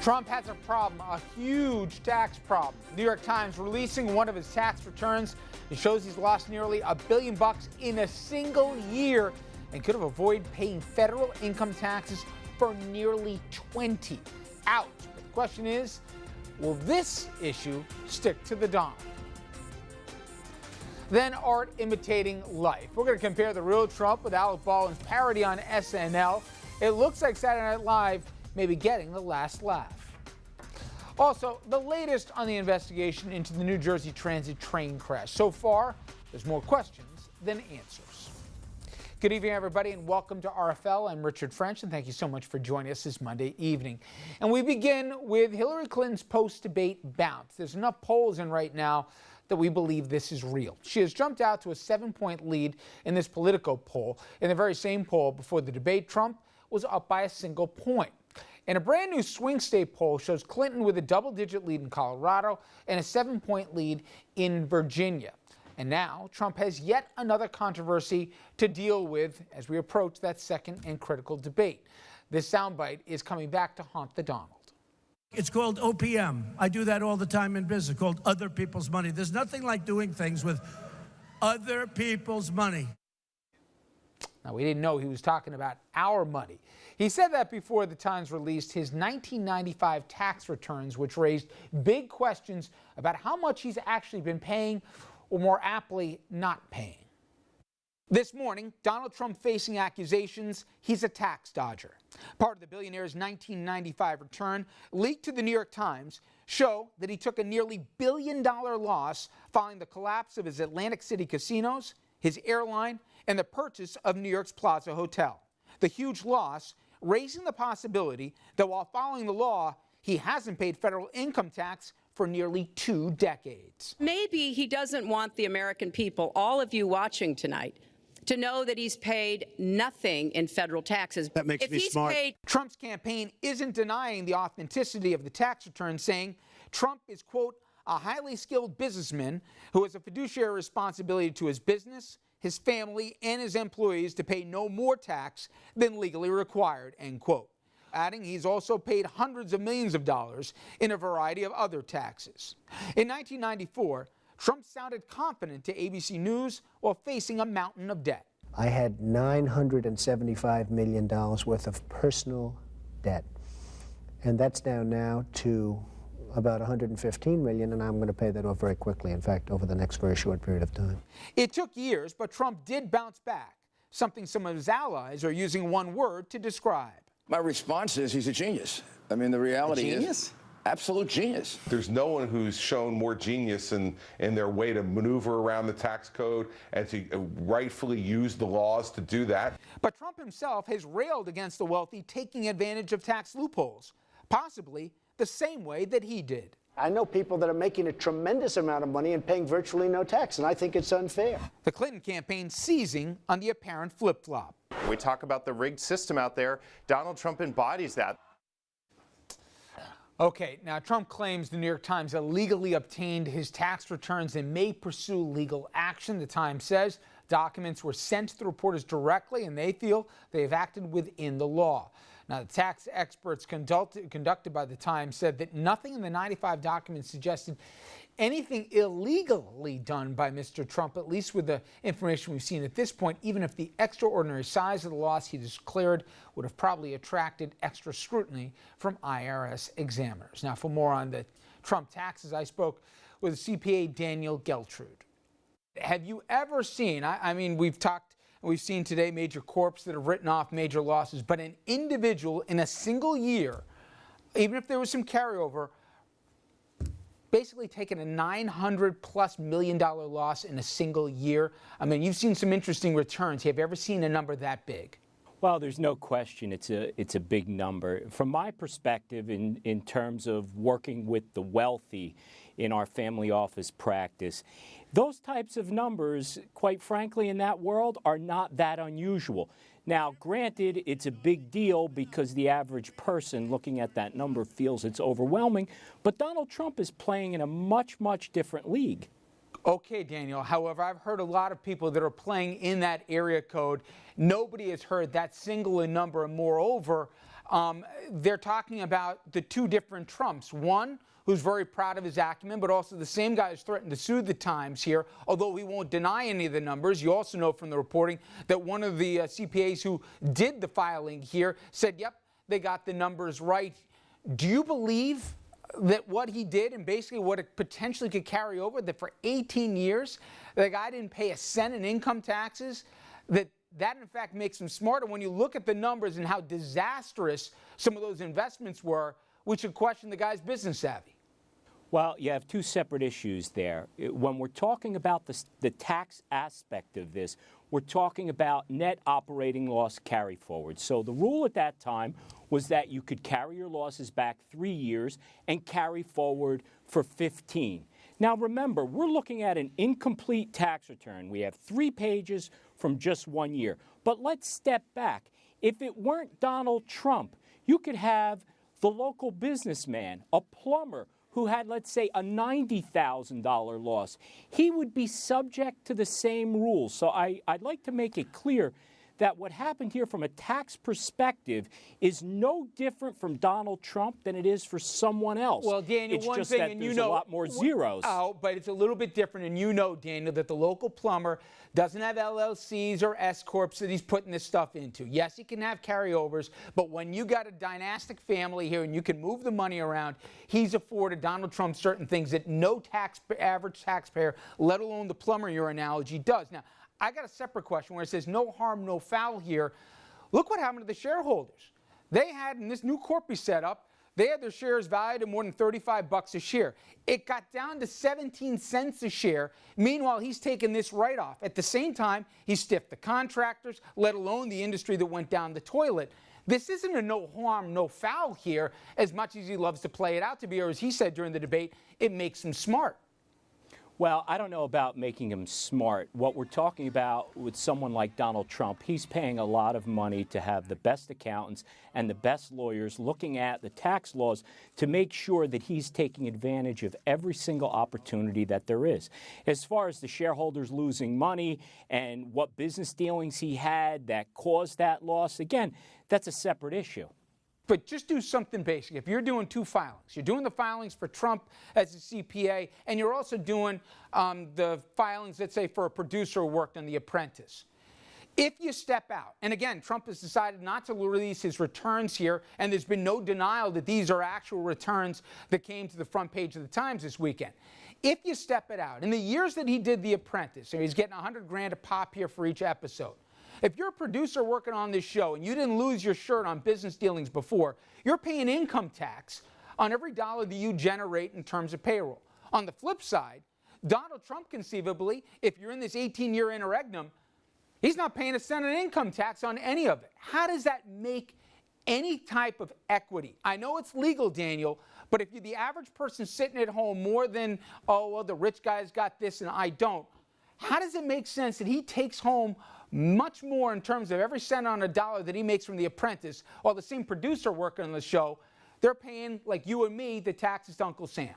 Trump has a problem, a huge tax problem. New York Times releasing one of his tax returns. It shows he's lost nearly $1 billion in a single year and could have avoided paying federal income taxes for nearly 20. Ouch. But the question is, will this issue stick to the Donald? Then art imitating life. We're going to compare the real Trump with Alec Baldwin's parody on SNL. It looks like Saturday Night Live may be getting the last laugh. Also, the latest on the investigation into the New Jersey Transit train crash. So far, there's more questions than answers. Good evening, everybody, and welcome to RFL. I'm Richard French, and thank you so much for joining us this Monday evening. And we begin with Hillary Clinton's post-debate bounce. There's enough polls in right now that we believe this is real. She has jumped out to a 7-point lead in this Politico poll. In the very same poll before the debate, Trump was up by a single point. And a brand new swing state poll shows Clinton with a double-digit lead in Colorado and a 7-point lead in Virginia. And now Trump has yet another controversy to deal with as we approach that second and critical debate. This soundbite is coming back to haunt the Donald. It's called OPM. I do that all the time in business, called other people's money. There's nothing like doing things with other people's money. Now, we didn't know he was talking about our money. He said that before the Times released his 1995 tax returns, which raised big questions about how much he's actually been paying, or more aptly, not paying. This morning, Donald Trump facing accusations he's a tax dodger. Part of the billionaire's 1995 return leaked to the New York Times show that he took a nearly $1 billion loss following the collapse of his Atlantic City casinos, his airline, and the purchase of New York's Plaza Hotel. The huge loss raising the possibility that while following the law, he hasn't paid federal income tax for nearly 2 decades. Maybe he doesn't want the American people, all of you watching tonight, to know that he's paid nothing in federal taxes. That makes me smart. Trump's campaign isn't denying the authenticity of the tax return, saying Trump is, quote, a highly skilled businessman who has a fiduciary responsibility to his business, his family, and his employees to pay no more tax than legally required, end quote. Adding he's also paid hundreds of millions of dollars in a variety of other taxes. In 1994, Trump sounded confident to ABC News while facing a mountain of debt. I had $975 million worth of personal debt, and that's down now to about $115 million, and I'm going to pay that off very quickly, in fact, over the next very short period of time. It took years, but Trump did bounce back, something some of his allies are using one word to describe. My response is he's a genius. I mean, the reality is absolute genius. There's no one who's shown more genius in their way to maneuver around the tax code and to rightfully use the laws to do that. But Trump himself has railed against the wealthy taking advantage of tax loopholes, possibly the same way that he did. I know people that are making a tremendous amount of money and paying virtually no tax, and I think it's unfair. The Clinton campaign seizing on the apparent flip-flop. We talk about the rigged system out there. Donald Trump embodies that. Okay, now Trump claims the New York Times illegally obtained his tax returns and may pursue legal action. The Times says documents were sent to the reporters directly and they feel they have acted within the law. Now, the tax experts conducted by the Times said that nothing in the 95 documents suggested anything illegally done by Mr. Trump, at least with the information we've seen at this point, even if the extraordinary size of the loss he declared would have probably attracted extra scrutiny from IRS examiners. Now, for more on the Trump taxes, I spoke with CPA Daniel Geltrude. Have you ever seen, I mean, we've seen today major corps that have written off major losses, but an individual in a single year, even if there was some carryover, basically taken a $900+ million loss in a single year. I mean, you've seen some interesting returns. Have you ever seen a number that big? Well, there's no question it's a big number. From my perspective, in terms of working with the wealthy in our family office practice, those types of numbers, quite frankly, in that world are not that unusual. Now, granted, it's a big deal because the average person looking at that number feels it's overwhelming, but Donald Trump is playing in a much, much different league. Okay, Daniel. However, I've heard a lot of people that are playing in that area code. Nobody has heard that single number. And moreover, they're talking about the two different Trumps. One who's very proud of his acumen, but also the same guy who's threatened to sue the Times here, although he won't deny any of the numbers. You also know from the reporting that one of the CPAs who did the filing here said, yep, they got the numbers right. Do you believe that what he did and basically what it potentially could carry over, that for 18 years, the guy didn't pay a cent in income taxes, that in fact makes him smarter? When you look at the numbers and how disastrous some of those investments were, we should question the guy's business savvy. Well, you have two separate issues there. When we're talking about the tax aspect of this, we're talking about net operating loss carry forward. So the rule at that time was that you could carry your losses back 3 years and carry forward for 15. Now remember, we're looking at an incomplete tax return. We have 3 pages from just 1 year. But let's step back. If it weren't Donald Trump, you could have the local businessman, a plumber, who had, let's say, a $90,000 loss. He would be subject to the same rules. So I'd like to make it clear that what happened here from a tax perspective is no different from Donald Trump than it is for someone else. Well, Daniel, it's one just thing, that and there's you know, a lot more zeros. Oh, but it's a little bit different, and you know, Daniel, that the local plumber doesn't have LLCs or S-corps that he's putting this stuff into. Yes, he can have carryovers, but when you got a dynastic family here and you can move the money around, he's afforded Donald Trump certain things that no average taxpayer, let alone the plumber, your analogy, does. Now, I got a separate question where it says no harm, no foul here. Look what happened to the shareholders. They had, in this new corp he set up, they had their shares valued at more than $35 a share. It got down to 17 cents a share. Meanwhile, he's taken this write-off. At the same time, he stiffed the contractors, let alone the industry that went down the toilet. This isn't a no harm, no foul here, as much as he loves to play it out to be, or as he said during the debate, it makes him smart. Well, I don't know about making him smart. What we're talking about with someone like Donald Trump, he's paying a lot of money to have the best accountants and the best lawyers looking at the tax laws to make sure that he's taking advantage of every single opportunity that there is. As far as the shareholders losing money and what business dealings he had that caused that loss, again, that's a separate issue. But just do something basic. If you're doing 2 filings, you're doing the filings for Trump as a CPA, and you're also doing the filings, let's say, for a producer who worked on The Apprentice. If you step out, and again, Trump has decided not to release his returns here, and there's been no denial that these are actual returns that came to the front page of the Times this weekend. If you step it out, in the years that he did The Apprentice, so he's getting $100,000 a pop here for each episode. If you're a producer working on this show and you didn't lose your shirt on business dealings before, you're paying income tax on every dollar that you generate in terms of payroll. On the flip side, Donald Trump conceivably, if you're in this 18-year interregnum, he's not paying a cent in income tax on any of it. How does that make any type of equity? I know it's legal, Daniel, but if you're the average person sitting at home more than, oh, well, the rich guy's got this and I don't, how does it make sense that he takes home much more in terms of every cent on a dollar that he makes from The Apprentice, while the same producer working on the show, they're paying, like you and me, the taxes to Uncle Sam?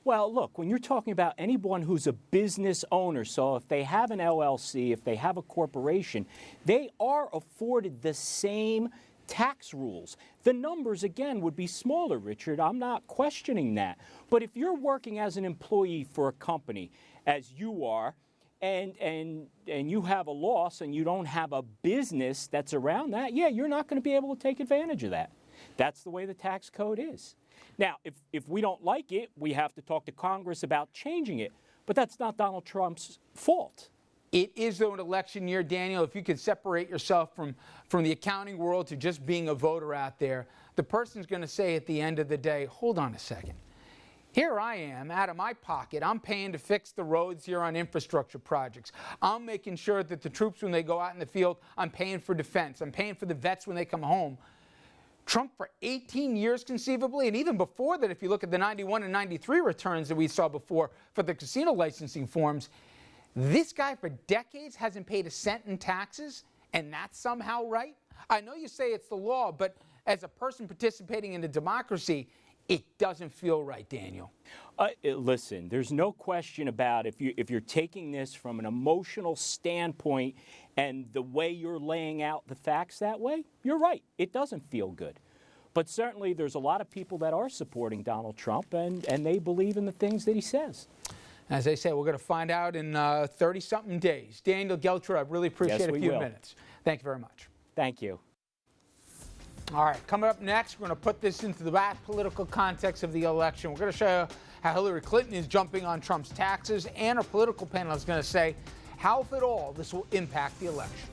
Well, look, when you're talking about anyone who's a business owner, so if they have an LLC, if they have a corporation, they are afforded the same tax rules. The numbers, again, would be smaller, Richard. I'm not questioning that. But if you're working as an employee for a company, as you are, and you have a loss and you don't have a business that's around that, yeah, you're not going to be able to take advantage of that. That's the way the tax code is. Now, if we don't like it, we have to talk to Congress about changing it. But that's not Donald Trump's fault. It is, though, an election year, Daniel. If you could separate yourself from the accounting world to just being a voter out there, the person's going to say at the end of the day, hold on a second. Here I am, out of my pocket, I'm paying to fix the roads here on infrastructure projects. I'm making sure that the troops, when they go out in the field, I'm paying for defense. I'm paying for the vets when they come home. Trump, for 18 years conceivably, and even before that, if you look at the 91 and 93 returns that we saw before for the casino licensing forms, this guy for decades hasn't paid a cent in taxes, and that's somehow right? I know you say it's the law, but as a person participating in a democracy, It doesn't feel right, Daniel. Listen, there's no question about if you're taking this from an emotional standpoint and the way you're laying out the facts that way, you're right. It doesn't feel good. But certainly there's a lot of people that are supporting Donald Trump and they believe in the things that he says. As I say, we're going to find out in 30-something days. Daniel Geltrude, I really appreciate a few minutes. Thank you very much. Thank you. All right, coming up next, we're going to put this into the vast political context of the election. We're going to show you how Hillary Clinton is jumping on Trump's taxes, and our political panel is going to say how, if at all, this will impact the election.